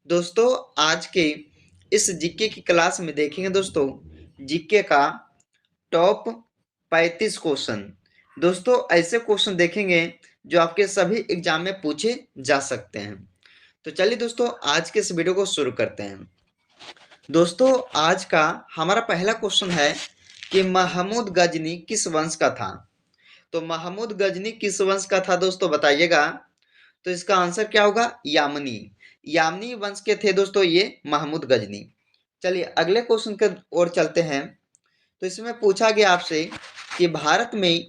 दोस्तों आज के इस जीके की क्लास में देखेंगे दोस्तों जीके का टॉप 35 क्वेश्चन। दोस्तों ऐसे क्वेश्चन देखेंगे जो आपके सभी एग्जाम में पूछे जा सकते हैं। तो चलिए दोस्तों आज के इस वीडियो को शुरू करते हैं। दोस्तों आज का हमारा पहला क्वेश्चन है कि महमूद गजनी किस वंश का था। तो महमूद गजनी किस वंश का था दोस्तों बताइएगा। तो इसका आंसर क्या होगा? यामनी। यामनी वंश के थे दोस्तों ये महमूद गजनी। चलिए अगले क्वेश्चन की ओर चलते हैं। तो इसमें पूछा गया आपसे कि भारत में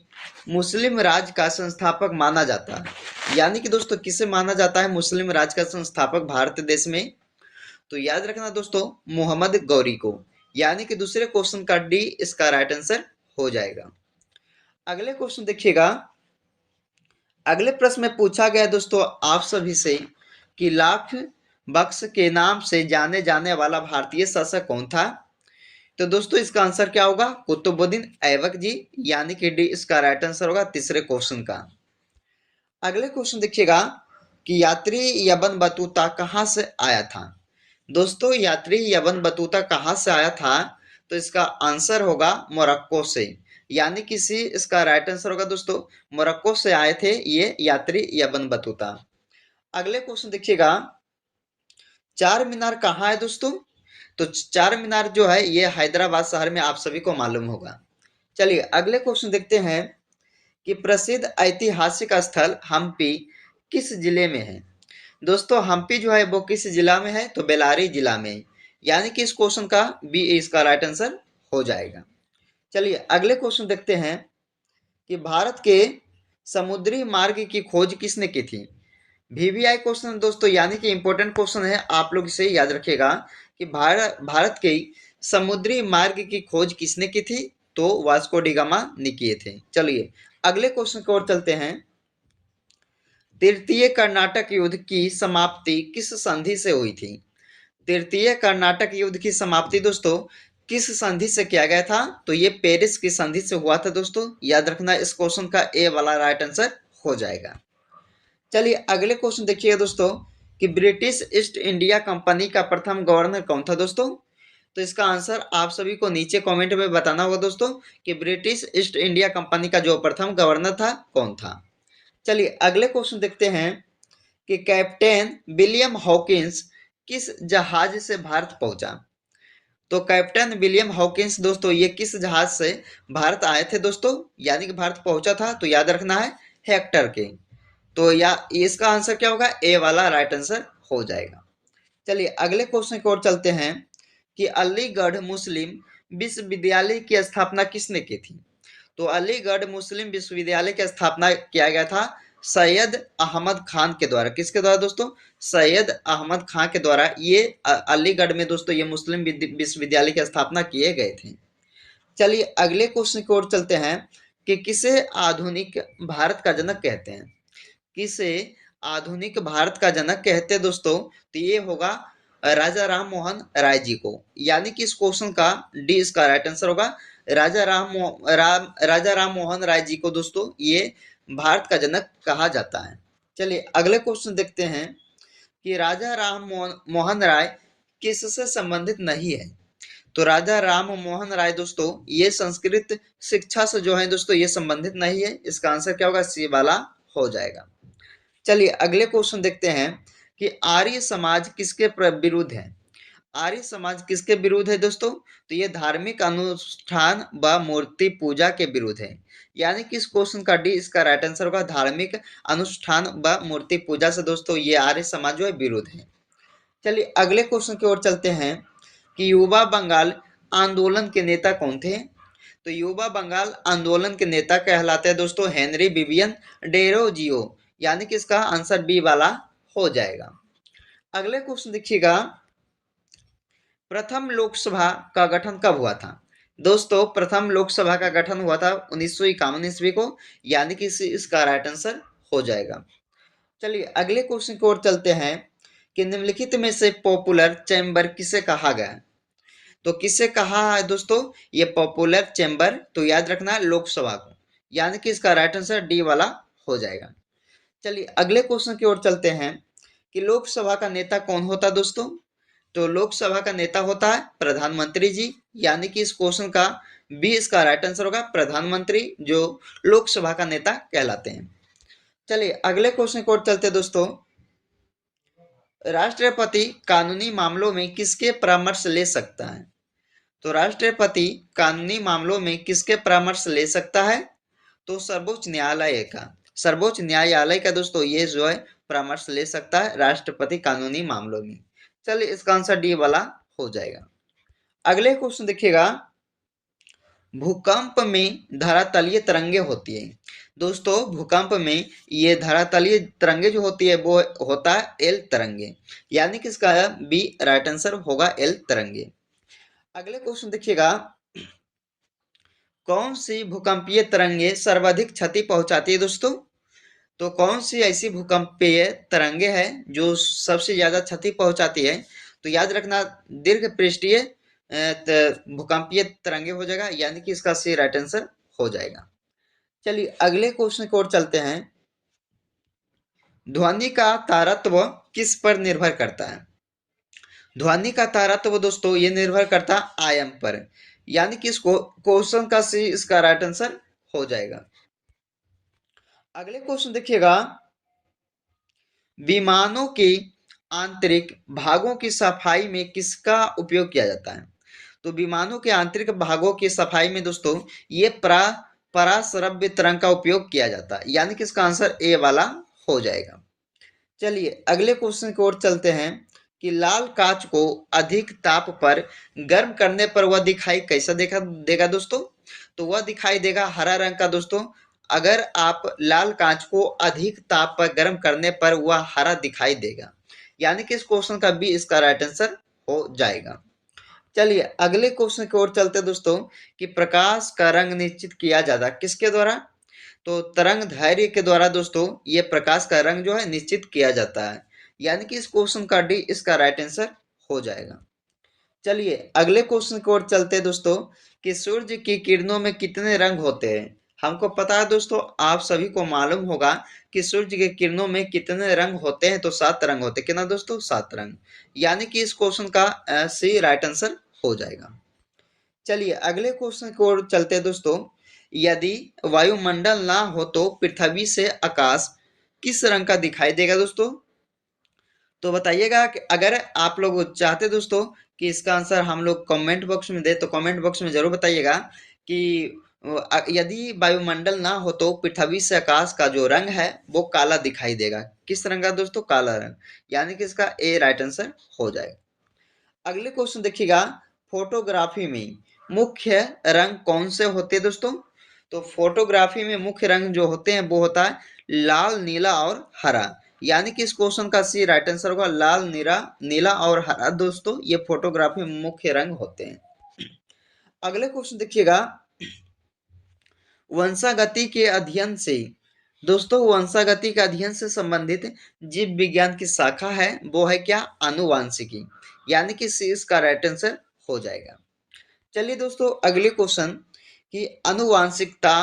मुस्लिम राज का संस्थापक माना जाता है, यानी कि दोस्तों किसे माना जाता है मुस्लिम राज का संस्थापक भारत देश में। तो याद रखना दोस्तों मोहम्मद गौरी को, यानी कि दूसरे क्वेश्चन का डी इसका राइट आंसर हो जाएगा। अगले क्वेश्चन देखिएगा। अगले प्रश्न में पूछा गया दोस्तों आप सभी से कि लाख बख्श के नाम से जाने जाने वाला भारतीय शासक कौन था। तो दोस्तों इसका आंसर क्या होगा? कुतुबुद्दीन ऐबक जी, यानी कि डी इसका राइट आंसर होगा तीसरे क्वेश्चन का। अगले क्वेश्चन देखिएगा कि यात्री यबन बतूता कहाँ से आया था। दोस्तों यात्री यबन बतूता कहाँ से आया था? तो इसका आंसर होगा मोरक्को से, यानी कि सी इसका राइट आंसर होगा दोस्तों। मोरक्को से आए थे ये यात्री यबन बतूता। अगले क्वेश्चन देखिएगा, चार मीनार कहाँ है दोस्तों। तो चार मीनार जो है ये हैदराबाद शहर में आप सभी को मालूम होगा। चलिए अगले क्वेश्चन देखते हैं कि प्रसिद्ध ऐतिहासिक स्थल हम्पी किस जिले में है। दोस्तों हम्पी जो है वो किस जिला में है? तो बेल्लारी जिला में, यानी कि इस क्वेश्चन का बी इसका राइट आंसर हो जाएगा। चलिए अगले क्वेश्चन देखते हैं कि भारत के समुद्री मार्ग की खोज किसने की थी। वीवीआई क्वेश्चन दोस्तों, यानी कि इंपॉर्टेंट क्वेश्चन है, आप लोग इसे याद रखिएगा कि भारत के समुद्री मार्ग की खोज किसने की थी। तो वास्को डी गामा ने किए थे। चलिए अगले क्वेश्चन की ओर चलते हैं। तृतीय कर्नाटक युद्ध की समाप्ति किस संधि से हुई थी। तृतीय कर्नाटक युद्ध की समाप्ति दोस्तों किस संधि से किया गया था। तो ये पेरिस की संधि से हुआ था दोस्तों। याद रखना इस क्वेश्चन का ए वाला राइट आंसर हो जाएगा। चलिए अगले क्वेश्चन देखिएगा दोस्तों कि ब्रिटिश ईस्ट इंडिया कंपनी का प्रथम गवर्नर कौन था दोस्तों। तो इसका आंसर आप सभी को नीचे कमेंट में बताना होगा दोस्तों कि ब्रिटिश ईस्ट इंडिया कंपनी का जो प्रथम गवर्नर था कौन था। चलिए अगले क्वेश्चन देखते हैं कि कैप्टन विलियम हॉकिंस किस जहाज से भारत पहुंचा। तो कैप्टन विलियम हॉकिंस दोस्तों ये किस जहाज से भारत आए थे दोस्तों, यानी कि भारत पहुंचा था। तो याद रखना है हेक्टर के। तो या इसका आंसर क्या होगा? ए वाला राइट आंसर हो जाएगा। चलिए अगले क्वेश्चन की ओर चलते हैं कि अलीगढ़ मुस्लिम विश्वविद्यालय की स्थापना किसने की थी। तो अलीगढ़ मुस्लिम विश्वविद्यालय की स्थापना किया गया था सैयद अहमद खान के द्वारा। किसके द्वारा दोस्तों? सैयद अहमद खान के द्वारा ये अलीगढ़ में दोस्तों ये मुस्लिम विश्वविद्यालय की स्थापना किए गए थे। चलिए अगले क्वेश्चन की ओर चलते हैं कि किसे आधुनिक भारत का जनक कहते हैं। किसे आधुनिक भारत का जनक कहते हैं दोस्तों। तो ये होगा राजा राम मोहन राय जी को, यानी कि इस क्वेश्चन का डी इसका राइट आंसर होगा। राजा राम मोहन राय जी को दोस्तों ये भारत का जनक कहा जाता है। चलिए अगले क्वेश्चन देखते हैं कि राजा राम मोहन राय किससे संबंधित नहीं है। तो राजा राम मोहन राय दोस्तों ये संस्कृत शिक्षा से जो है दोस्तों ये संबंधित नहीं है। इसका आंसर क्या होगा? सी वाला हो जाएगा। चलिए अगले क्वेश्चन देखते हैं कि आर्य समाज किसके विरुद्ध है। आर्य समाज किसके विरुद्ध है दोस्तों। तो ये धार्मिक अनुष्ठान व मूर्ति पूजा के विरुद्ध है, यानी कि इस क्वेश्चन का डी इसका राइट आंसर होगा। धार्मिक अनुष्ठान व मूर्ति पूजा से दोस्तों ये आर्य समाज जो है विरुद्ध है। चलिए अगले क्वेश्चन की ओर चलते हैं कि युवा बंगाल आंदोलन के नेता कौन थे। तो युवा बंगाल आंदोलन के नेता कहलाते हैं दोस्तों हेनरी विवियन डेरोजियो, यानी कि इसका आंसर बी वाला हो जाएगा। अगले क्वेश्चन देखिएगा, प्रथम लोकसभा का गठन कब हुआ था। दोस्तों प्रथम लोकसभा का गठन हुआ था 1951 ईस्वी को, यानी कि इसका राइट आंसर हो जाएगा। चलिए अगले क्वेश्चन की ओर चलते हैं कि निम्नलिखित में से पॉपुलर चैम्बर किसे कहा गया है। तो किसे कहा है दोस्तों ये पॉपुलर चैम्बर। तो याद रखना लोकसभा को, यानी कि इसका राइट आंसर डी वाला हो जाएगा। चलिए अगले क्वेश्चन की ओर चलते हैं कि लोकसभा का नेता कौन होता है दोस्तों? तो लोकसभा का नेता होता है प्रधानमंत्री जी, यानी कि इस क्वेश्चन का बी इसका राइट आंसर होगा, प्रधानमंत्री जो लोकसभा का नेता कहलाते हैं। चलिए अगले क्वेश्चन की ओर चलते हैं दोस्तों। राष्ट्रपति कानूनी मामलों में किसके परामर्श ले सकता है? तो राष्ट्रपति कानूनी मामलों में किसके परामर्श ले सकता है? तो सर्वोच्च न्यायालय का, सर्वोच्च न्यायालय का दोस्तों ये जो है परामर्श ले सकता है राष्ट्रपति कानूनी मामलों में। चलिए इसका आंसर डी वाला हो जाएगा। अगले क्वेश्चन देखिएगा, भूकंप में धरातलीय तरंगे होती है। दोस्तों भूकंप में ये धरातलीय तरंगे जो होती है वो होता है एल तरंगे, यानी कि इसका बी राइट आंसर होगा एल तरंगे। अगले क्वेश्चन देखिएगा, कौन सी भूकंपीय तरंगे सर्वाधिक क्षति पहुंचाती है दोस्तों? तो कौन सी ऐसी भूकंपीय तरंगे हैं जो सबसे ज्यादा क्षति पहुंचाती है? तो याद रखना दीर्घ पृष्ठीय भूकंपीय तरंगे हो जाएगा, यानी कि इसका सी राइट आंसर हो जाएगा। चलिए अगले क्वेश्चन की ओर चलते हैं, ध्वनि का तारतम्य किस पर निर्भर करता है? ध्वनि का तारतम्य दोस्तों ये निर्भर करता है आयाम पर, यानी कि इसको क्वेश्चन का सी इसका राइट आंसर हो जाएगा। अगले क्वेश्चन देखिएगा, विमानों के आंतरिक भागों की सफाई में किसका उपयोग किया जाता है? तो विमानों के आंतरिक भागों की सफाई में दोस्तों ये पराश्रव्य तरंग का उपयोग किया जाता है, यानी कि इसका आंसर ए वाला हो जाएगा। चलिए अगले क्वेश्चन की ओर चलते हैं कि लाल कांच को अधिक ताप पर गर्म करने पर वह दिखाई कैसा देगा दोस्तों? तो वह दिखाई देगा हरा रंग का दोस्तों। अगर आप लाल कांच को अधिक ताप पर गर्म करने पर वह हरा दिखाई देगा, यानी कि इस क्वेश्चन का बी इसका राइट आंसर हो जाएगा। चलिए अगले क्वेश्चन की ओर चलते दोस्तों कि प्रकाश का रंग निश्चित किया जाता किसके द्वारा? तो तरंग धैर्य के द्वारा दोस्तों ये प्रकाश का रंग जो है निश्चित किया जाता है, यानी कि इस क्वेश्चन का डी इसका राइट आंसर हो जाएगा। चलिए अगले क्वेश्चन की ओर चलते हैं दोस्तों कि सूर्य की किरणों में कितने रंग होते हैं? हमको पता है दोस्तों, आप सभी को मालूम होगा कि सूर्य की किरणों में कितने रंग होते हैं। तो 7 रंग होते हैं। कितना दोस्तों? 7 रंग, यानी कि इस क्वेश्चन का सी राइट आंसर हो जाएगा। चलिए अगले क्वेश्चन की ओर चलते हैं दोस्तों, यदि वायुमंडल ना हो तो पृथ्वी से आकाश किस रंग का दिखाई देगा दोस्तों? तो बताइएगा कि अगर आप लोग चाहते दोस्तों कि इसका आंसर हम लोग कमेंट बॉक्स में दे तो कमेंट बॉक्स में जरूर बताइएगा कि यदि वायुमंडल ना हो तो पृथ्वी से आकाश का जो रंग है वो काला दिखाई देगा। किस रंग का दोस्तों? काला रंग, यानी कि इसका ए राइट आंसर हो जाएगा। अगले क्वेश्चन देखिएगा, फोटोग्राफी में मुख्य रंग कौन से होते हैं दोस्तों? तो फोटोग्राफी में मुख्य रंग जो होते हैं वो होता है लाल, नीला और हरा, यानी कि इस क्वेश्चन का सी राइट आंसर होगा लाल, नीला और हरा। दोस्तों ये फोटोग्राफी में मुख्य रंग होते हैं। अगले क्वेश्चन देखिएगा, वंशागति के अध्ययन से दोस्तों वंशागति के अध्ययन से संबंधित जीव विज्ञान की शाखा है वो है क्या? आनुवांशिकी, यानी कि सी इसका राइट आंसर हो जाएगा। चलिए दोस्तों अगले क्वेश्चन कि आनुवांशिकता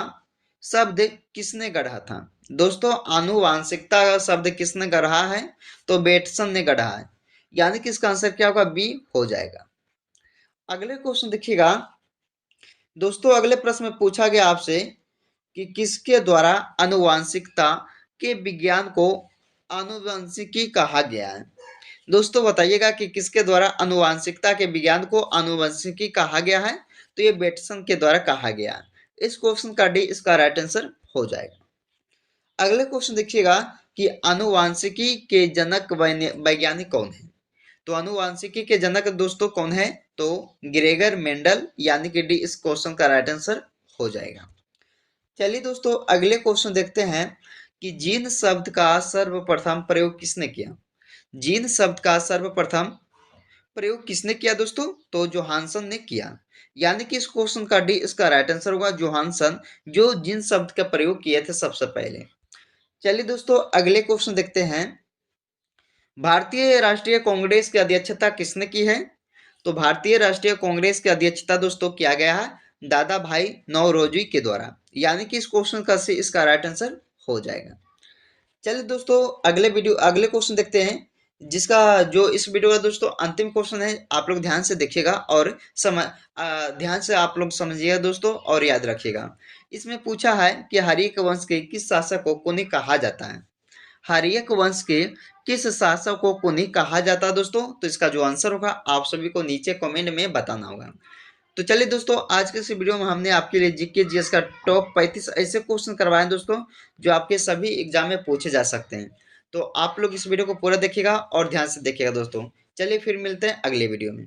शब्द किसने गढ़ा था? दोस्तों आनुवांशिकता का शब्द किसने गढ़ा है? तो बेटसन ने गढ़ा है, यानी कि इसका आंसर क्या होगा? बी हो जाएगा। अगले क्वेश्चन देखिएगा दोस्तों, अगले प्रश्न में पूछा गया आपसे कि किसके द्वारा आनुवांशिकता के विज्ञान को आनुवंशिकी कहा गया है? दोस्तों बताइएगा कि किसके द्वारा आनुवंशिकता के विज्ञान को आनुवंशिकी कहा गया है? तो ये बेटसन के द्वारा कहा गया है। इस क्वेश्चन का डी इसका राइट आंसर हो जाएगा। अगले क्वेश्चन देखिएगा कि आनुवंशिकी के जनक वैज्ञानिक कौन है? तो आनुवंशिकी के जनक दोस्तों कौन है? तो ग्रेगर मेंडल, यानी कि डी इस क्वेश्चन का राइट आंसर हो जाएगा। चलिए दोस्तों अगले क्वेश्चन देखते हैं कि जीन शब्द का सर्वप्रथम प्रयोग किसने किया? जीन शब्द का सर्वप्रथम प्रयोग किसने किया दोस्तों? तो जोहानसन ने किया, यानी कि इस क्वेश्चन का डी इसका राइट आंसर होगा जोहानसन, जो जीन शब्द का प्रयोग किए थे सबसे पहले। चलिए दोस्तों अगले क्वेश्चन देखते हैं, भारतीय राष्ट्रीय कांग्रेस की अध्यक्षता किसने की है? तो भारतीय राष्ट्रीय कांग्रेस की अध्यक्षता दोस्तों किया गया है दादा भाई नौरोजी के द्वारा, यानी कि इस क्वेश्चन का से इसका राइट आंसर हो जाएगा। चलिए दोस्तों अगले क्वेश्चन देखते हैं जिसका जो इस वीडियो का दोस्तों अंतिम क्वेश्चन है, आप लोग ध्यान से देखिएगा और ध्यान से आप लोग समझिएगा दोस्तों और याद रखिएगा। इसमें पूछा है कि हर्यक वंश के किस शासक को कुनी कहा जाता है? हर्यक वंश के किस शासक को कुनी कहा जाता है दोस्तों? तो इसका जो आंसर होगा आप सभी को नीचे कमेंट में बताना होगा। तो चलिए दोस्तों, आज के इस वीडियो में हमने आपके लिए जीके जीएस का टॉप 35 ऐसे क्वेश्चन करवाए दोस्तों, जो आपके सभी एग्जाम में पूछे जा सकते हैं। तो आप लोग इस वीडियो को पूरा देखिएगा और ध्यान से देखिएगा दोस्तों। चलिए फिर मिलते हैं अगले वीडियो में।